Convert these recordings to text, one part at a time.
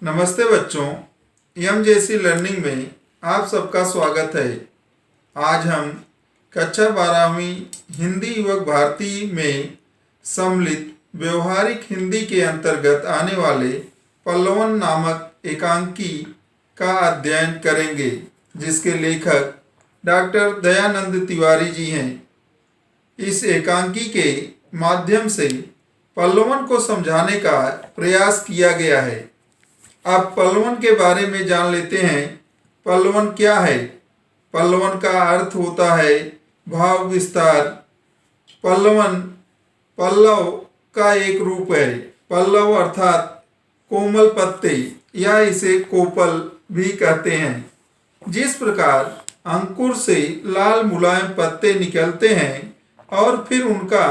नमस्ते बच्चों, MJC learning में आप सबका स्वागत है। आज हम कक्षा 12वीं हिंदी युवक भारती में सम्मिलित व्यवहारिक हिंदी के अंतर्गत आने वाले पल्लवन नामक एकांकी का अध्ययन करेंगे, जिसके लेखक डॉक्टर दयानंद तिवारी जी हैं। इस एकांकी के माध्यम से पल्लवन को समझाने का प्रयास किया गया है। अब पल्लवन के बारे में जान लेते हैं। पल्लवन क्या है? पल्लवन का अर्थ होता है भाव विस्तार। पल्लवन पल्लव का एक रूप है। पल्लव अर्थात कोमल पत्ते या इसे कोपल भी कहते हैं। जिस प्रकार अंकुर से लाल मुलायम पत्ते निकलते हैं और फिर उनका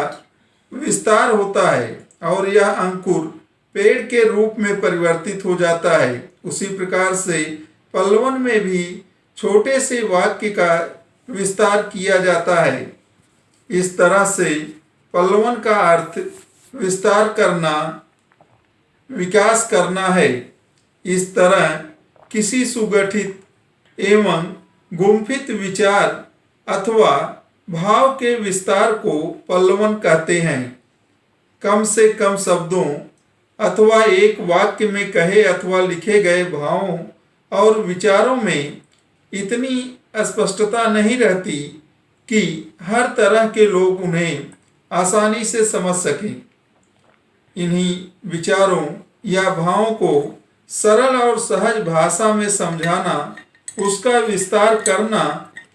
विस्तार होता है और यह अंकुर पेड़ के रूप में परिवर्तित हो जाता है, उसी प्रकार से पल्लवन में भी छोटे से वाक्य का विस्तार किया जाता है। इस तरह से पल्लवन का अर्थ विस्तार करना, विकास करना है। इस तरह किसी सुगठित एवं गुम्फित विचार अथवा भाव के विस्तार को पल्लवन कहते हैं। कम से कम शब्दों अथवा एक वाक्य में कहे अथवा लिखे गए भावों और विचारों में इतनी स्पष्टता नहीं रहती कि हर तरह के लोग उन्हें आसानी से समझ सकें। इन्हीं विचारों या भावों को सरल और सहज भाषा में समझाना, उसका विस्तार करना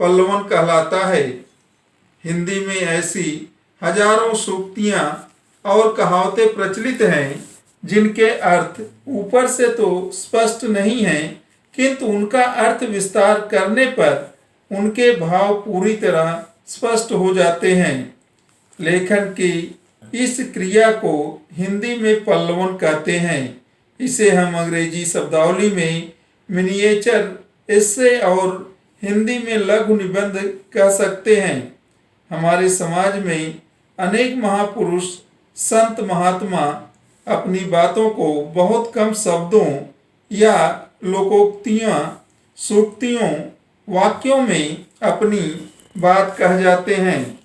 पल्लवन कहलाता है। हिंदी में ऐसी हजारों सूक्तियाँ और कहावतें प्रचलित हैं जिनके अर्थ ऊपर से तो स्पष्ट नहीं हैं, किंतु उनका अर्थ विस्तार करने पर उनके भाव पूरी तरह स्पष्ट हो जाते हैं। लेखन की इस क्रिया को हिंदी में पल्लवन कहते हैं। इसे हम अंग्रेजी शब्दावली में मिनिएचर एस्से और हिंदी में लघु निबंध कह सकते हैं। हमारे समाज में अनेक महापुरुष, संत, महात्मा अपनी बातों को बहुत कम शब्दों या लोकोक्तियाँ, सूक्तियों, वाक्यों में अपनी बात कह जाते हैं,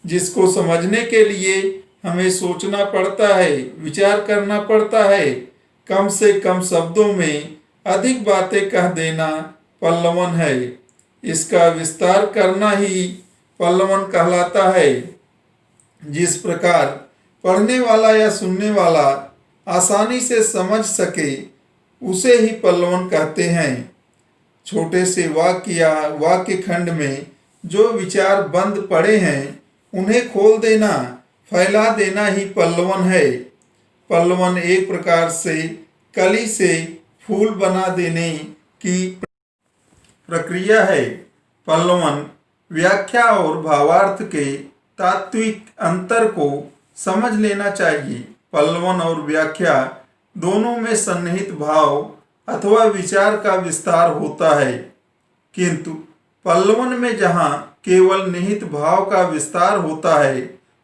जिसको समझने के लिए हमें सोचना पड़ता है, विचार करना पड़ता है। कम से कम शब्दों में अधिक बातें कह देना पल्लवन है। इसका विस्तार करना ही पल्लवन कहलाता है। जिस प्रकार पढ़ने वाला या सुनने वाला आसानी से समझ सके, उसे ही पल्लवन कहते हैं। छोटे से वाक्य या वाक्य खंड में जो विचार बंद पड़े हैं, उन्हें खोल देना, फैला देना ही पल्लवन है। पल्लवन एक प्रकार से कली से फूल बना देने की प्रक्रिया है। पल्लवन व्याख्या और भावार्थ के तात्विक अंतर को समझ लेना चाहिए। पल्लवन और व्याख्या दोनों में सन्निहित भाव अथवा विचार का विस्तार होता है, किंतु पल्लवन में जहाँ केवल निहित भाव का विस्तार होता है,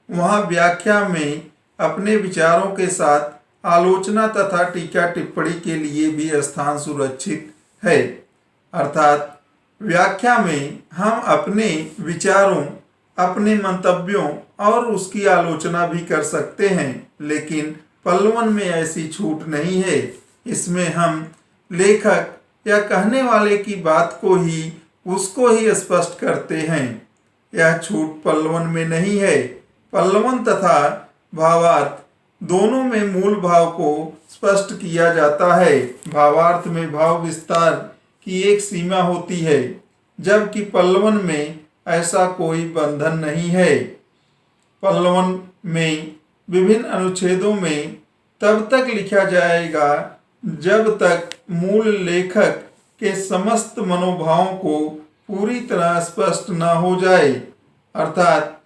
वहाँ व्याख्या में अपने विचारों के साथ आलोचना तथा टीका टिप्पणी के लिए भी स्थान सुरक्षित है। अर्थात व्याख्या में हम अपने विचारों, अपने मंतव्यों और उसकी आलोचना भी कर सकते हैं, लेकिन पल्लवन में ऐसी छूट नहीं है। इसमें हम लेखक या कहने वाले की बात को ही, उसको ही स्पष्ट करते हैं। यह छूट पल्लवन में नहीं है। पल्लवन तथा भावार्थ दोनों में मूल भाव को स्पष्ट किया जाता है। भावार्थ में भाव विस्तार की एक सीमा होती है, जबकि पल्लवन में ऐसा कोई बंधन नहीं है। पल्लवन में विभिन्न अनुच्छेदों में तब तक लिखा जाएगा जब तक मूल लेखक के समस्त मनोभावों को पूरी तरह स्पष्ट न हो जाए। अर्थात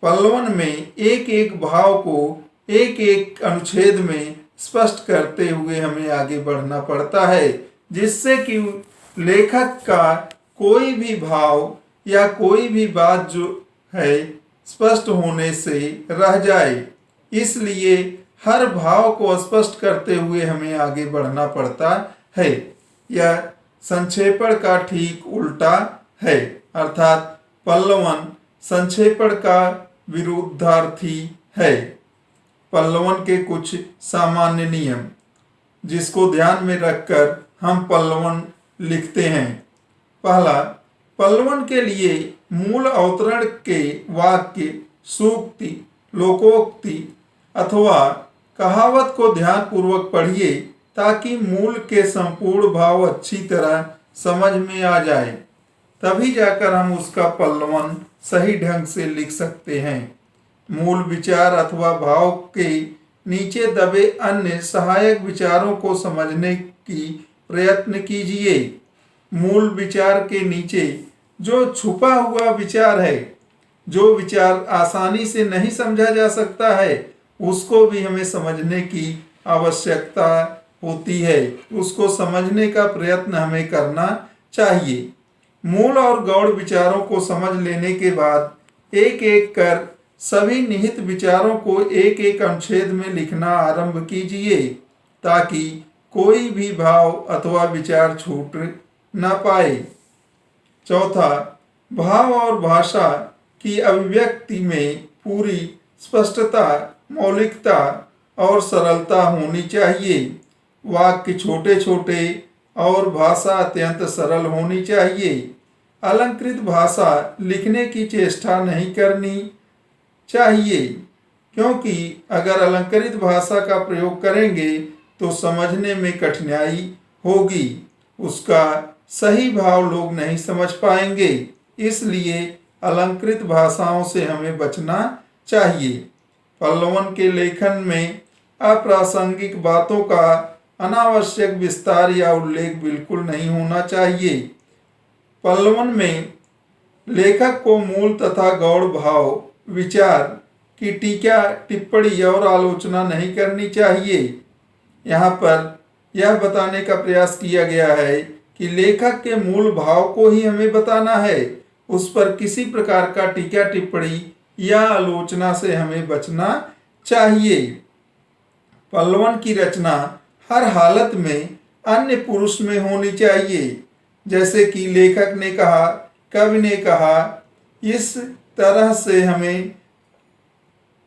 पल्लवन में एक एक भाव को एक एक अनुच्छेद में स्पष्ट करते हुए हमें आगे बढ़ना पड़ता है, जिससे कि लेखक का कोई भी भाव या कोई भी बात जो है स्पष्ट होने से रह जाए। इसलिए हर भाव को स्पष्ट करते हुए हमें आगे बढ़ना पड़ता है। यह संक्षेपण का ठीक उल्टा है, अर्थात पल्लवन संक्षेपण का विरुद्धार्थी है। पल्लवन के कुछ सामान्य नियम जिसको ध्यान में रखकर हम पल्लवन लिखते हैं। पहला, पल्लवन के लिए मूल अवतरण के वाक्य, सूक्ति, लोकोक्ति अथवा कहावत को ध्यान पूर्वक पढ़िए ताकि मूल के संपूर्ण भाव अच्छी तरह समझ में आ जाए, तभी जाकर हम उसका पल्लवन सही ढंग से लिख सकते हैं। मूल विचार अथवा भाव के नीचे दबे अन्य सहायक विचारों को समझने की प्रयत्न कीजिए। मूल विचार के नीचे जो छुपा हुआ विचार है, जो विचार आसानी से नहीं समझा जा सकता है, उसको भी हमें समझने की आवश्यकता होती है। उसको समझने का प्रयत्न हमें करना चाहिए। मूल और गौड़ विचारों को समझ लेने के बाद एक एक कर सभी निहित विचारों को एक एक अनुच्छेद में लिखना आरंभ कीजिए ताकि कोई भी भाव अथवा विचार छूट न पाए। चौथा, भाव और भाषा की अभिव्यक्ति में पूरी स्पष्टता, मौलिकता और सरलता होनी चाहिए। वाक्य छोटे छोटे और भाषा अत्यंत सरल होनी चाहिए। अलंकृत भाषा लिखने की चेष्टा नहीं करनी चाहिए, क्योंकि अगर अलंकृत भाषा का प्रयोग करेंगे तो समझने में कठिनाई होगी, उसका सही भाव लोग नहीं समझ पाएंगे। इसलिए अलंकृत भाषाओं से हमें बचना चाहिए। पल्लवन के लेखन में अप्रासंगिक बातों का अनावश्यक विस्तार या उल्लेख बिल्कुल नहीं होना चाहिए। पल्लवन में लेखक को मूल तथा गौड़ भाव विचार की टीका, टिप्पणी और आलोचना नहीं करनी चाहिए। यहाँ पर यह बताने का प्रयास किया गया है कि लेखक के मूल भाव को ही हमें बताना है, उस पर किसी प्रकार का टीका टिप्पणी या आलोचना से हमें बचना चाहिए। पल्लवन की रचना हर हालत में अन्य पुरुष में होनी चाहिए, जैसे कि लेखक ने कहा, कवि ने कहा। इस तरह से हमें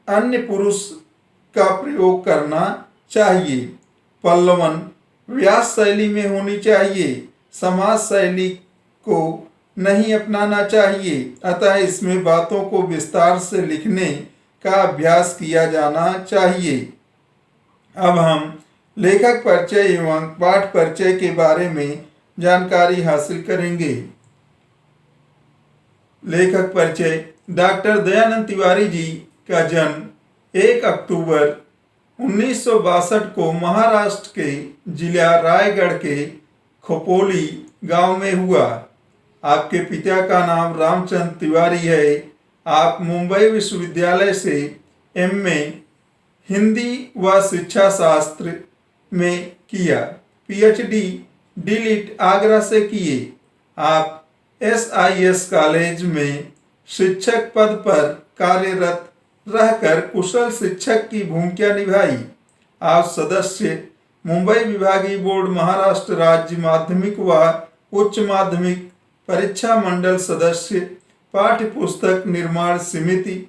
अन्य पुरुष का प्रयोग करना चाहिए। पल्लवन व्यास शैली में होनी चाहिए, समाज शैली को नहीं अपनाना चाहिए। अतः इसमें बातों को विस्तार से लिखने का अभ्यास किया जाना चाहिए। अब हम लेखक परिचय एवं पाठ परिचय के बारे में जानकारी हासिल करेंगे। लेखक परिचय। डॉक्टर दयानंद तिवारी जी का जन्म 1 अक्टूबर 1962 को महाराष्ट्र के जिला रायगढ़ के खोपोली गांव में हुआ। आपके पिता का नाम रामचंद्र तिवारी है। आप मुंबई विश्वविद्यालय से एमए हिंदी व शिक्षा शास्त्र में किया। पीएचडी डीलिट आगरा से किए। आप एसआईएस कॉलेज में शिक्षक पद पर कार्यरत रहकर कुशल शिक्षक की भूमिका निभाई। आप सदस्य मुंबई विभागीय बोर्ड, महाराष्ट्र राज्य माध्यमिक व उच्च माध्यमिक परीक्षा मंडल सदस्य, पाठ्य पुस्तक निर्माण समिति,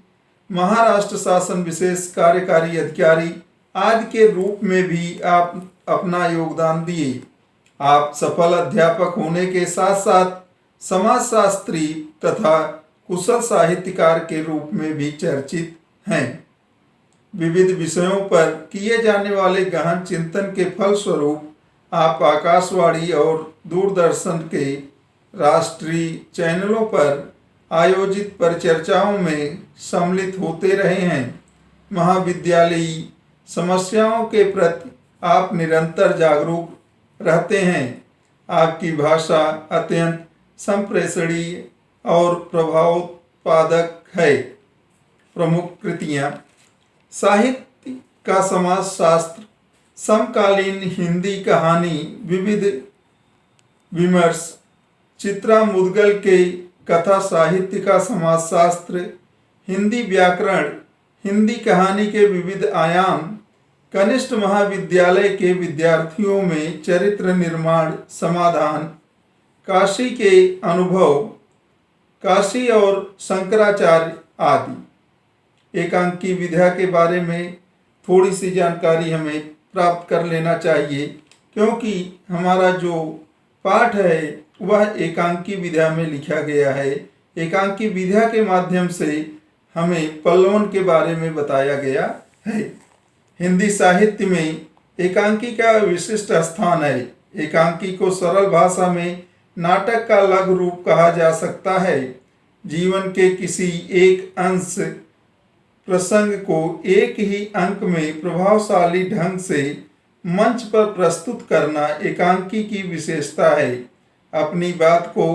महाराष्ट्र शासन विशेष कार्यकारी अधिकारी आदि के रूप में भी आप अपना योगदान दिए। आप सफल अध्यापक होने के साथ साथ समाजशास्त्री तथा कुशल साहित्यकार के रूप में भी चर्चित हैं। विविध विषयों पर किए जाने वाले गहन चिंतन के फलस्वरूप आप आकाशवाणी और दूरदर्शन के राष्ट्रीय चैनलों पर आयोजित परिचर्चाओं में सम्मिलित होते रहे हैं। महाविद्यालयी समस्याओं के प्रति आप निरंतर जागरूक रहते हैं। आपकी भाषा अत्यंत संप्रेषणीय और प्रभावोत्पादक है। प्रमुख कृतियाँ। साहित्य का समाजशास्त्र, समकालीन हिंदी कहानी, विविध विमर्श, चित्रा मुदगल के कथा साहित्य का समाजशास्त्र, हिंदी व्याकरण, हिंदी कहानी के विविध आयाम, कनिष्ठ महाविद्यालय के विद्यार्थियों में चरित्र निर्माण, समाधान, काशी के अनुभव, काशी और शंकराचार्य आदि। एकांकी विद्या के बारे में थोड़ी सी जानकारी हमें प्राप्त कर लेना चाहिए, क्योंकि हमारा जो पाठ है वह एकांकी विद्या में लिखा गया है। एकांकी विद्या के माध्यम से हमें पल्लवन के बारे में बताया गया है। हिंदी साहित्य में एकांकी का विशिष्ट स्थान है। एकांकी को सरल भाषा में नाटक का लघु रूप कहा जा सकता है। जीवन के किसी एक अंश प्रसंग को एक ही अंक में प्रभावशाली ढंग से मंच पर प्रस्तुत करना एकांकी की विशेषता है। अपनी बात को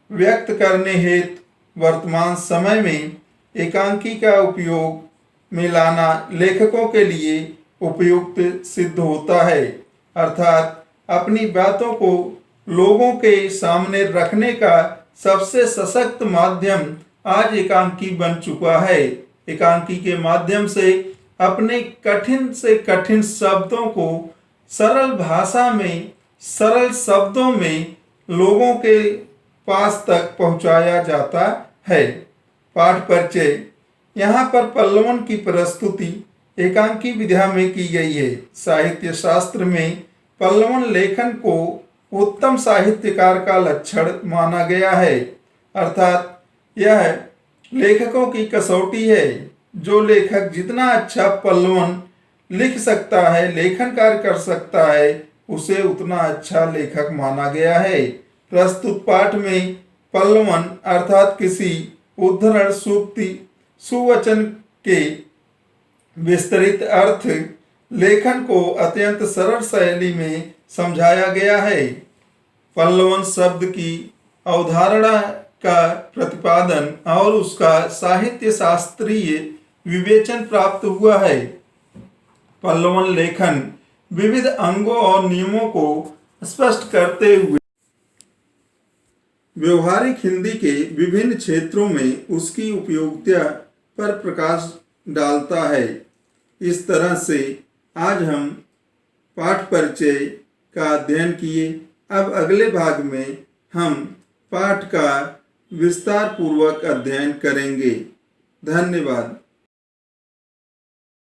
व्यक्त करने हेतु वर्तमान समय में एकांकी का उपयोग में लाना लेखकों के लिए उपयुक्त सिद्ध होता है। अर्थात अपनी बातों को लोगों के सामने रखने का सबसे सशक्त माध्यम आज एकांकी बन चुका है। एकांकी के माध्यम से अपने कठिन से कठिन शब्दों को सरल भाषा में, सरल शब्दों में लोगों के पास तक पहुंचाया जाता है। पाठ परिचय। यहाँ पर पल्लवन की प्रस्तुति एकांकी विधा में की गई है। साहित्य शास्त्र में पल्लवन लेखन को उत्तम साहित्यकार का लक्षण माना गया है। अर्थात यह लेखकों की कसौटी है। जो लेखक जितना अच्छा पल्लवन लिख सकता है, लेखन कार्य कर सकता है, उसे उतना अच्छा लेखक माना गया है। प्रस्तुत पाठ में पल्लवन अर्थात किसी उद्धरण, सूक्ति, सुवचन के विस्तृत अर्थ लेखन को अत्यंत सरल शैली में समझाया गया है। पल्लवन शब्द की अवधारणा का प्रतिपादन और उसका साहित्य शास्त्रीय विवेचन प्राप्त हुआ है। पल्लवन लेखन विविध अंगों और नियमों को स्पष्ट करते हुए व्यवहारिक हिंदी के विभिन्न क्षेत्रों में उसकी उपयोगिता पर प्रकाश डालता है। इस तरह से आज हम पाठ परिचय का अध्ययन किए। अब अगले भाग में हम पाठ का विस्तार पूर्वक अध्ययन करेंगे। धन्यवाद।